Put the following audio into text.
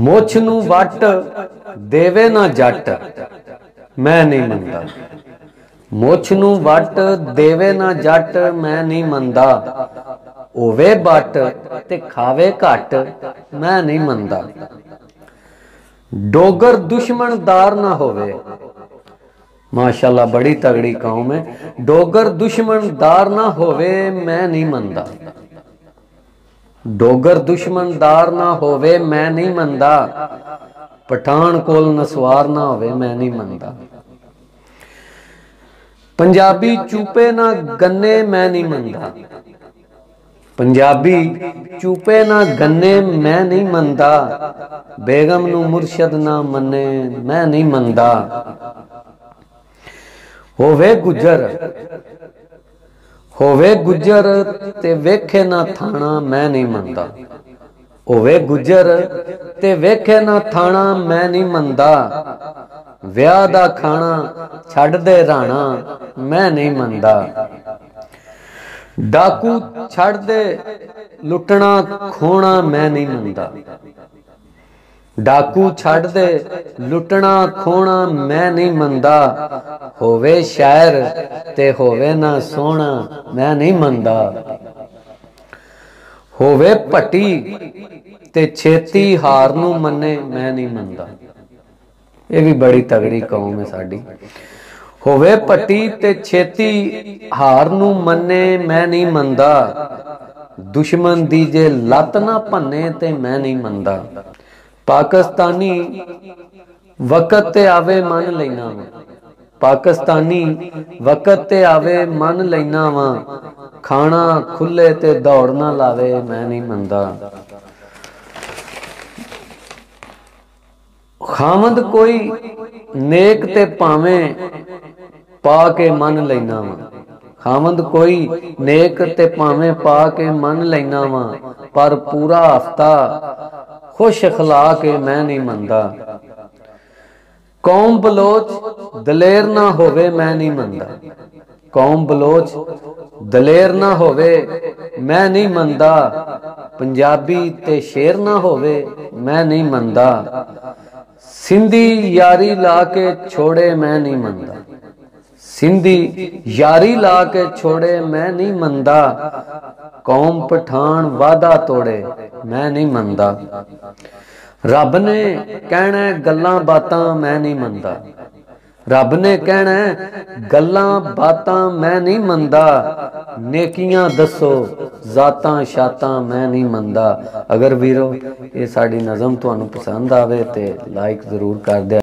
ਮੁੱਛ ਨੂੰ ਵੱਟ ਦੇਵੇ ਨਾ ਜੱਟ मैं नहीं मनदा। मुछ नूं वट देवे ना जट मैं नहीं मनदा। होवे बट ते खावे घट मैं नहीं मनदा। डोगर दुश्मनदार ना होवे। माशाल्लाह बड़ी तगड़ी कौम है। डोगर दुश्मनदार ना होवे मैं नहीं मनदा। डोगर दुश्मनदार ना होवे मैं नहीं मनदा। पठान कोल नसवार ना होवे मैं नहीं मनदा। पंजाबी चूपे ना गन्ने मैं नहीं मनदा। पंजाबी चूपे ना गन्ने मैं नहीं मनदा। बेगम नू मुर्शद ना मन्ने मैं नहीं मनदा। होवे गुजर ते वेखे ना थाना मैं नहीं मनदा। होवे गुजर ते वेखे ना थाना मैं नहीं मनदा। विआह दा खाना छड़ दे राणा मैं नहीं मनदा। डाकू छड़ दे लुटना खोना मैं नहीं मनदा। डाकू छड़ दे लुटना खोना मैं नहीं मनदा। होवे शायर ते होवे ना सोहना मैं नहीं मनदा। होवे भट्टी ते छेती हार नू मन्ने मैं नहीं मनदा। ये भी बड़ी तगड़ी कौम है साडी। होवे भट्टी ते छेती हार नू मन्ने मैं नहीं मनदा। दुश्मन दी जे लत ना भन्ने ते मैं नहीं मनदा। पाकिस्तानी वक़्त ते आवे मन लैना वा। पाकिस्तानी वक़्त ते आवे मन लैना वा। खाना खुले ते दौड़ ना लावे मैं नहीं मनदा। खामद कोई नेक ते भावें पा के मन लैना वा। खामद कोई नेक ते भावें पा के मन लैना वा। पर पूरा हफ्ता खुश खला के मैं नहीं मनदा। कौम बलोच दलेर ना होवे मैं नहीं मनदा। कौम बलोच दलेर ना होवे मैं नहीं मनदा। पंजाबी ते शेर ना होवे मैं नहीं मनदा। सिंधी यारी ला के छोड़े मैं नहीं मनदा। सिंधी यारी ला के छोड़े मैं नहीं मनदा। कौम पठान वादा तोड़े मैं नहीं मनदा। रब ने कहना गल्लां बातां मैं नहीं मनदा। रब ने कहना गल्लां बातां मैं नहीं मनदा। नेकियां दसो जातां शातां मैं नहीं मनदा। अगर वीरो ये साड़ी नज़म तुहानू पसंद आवे ते लाइक जरूर कर दे।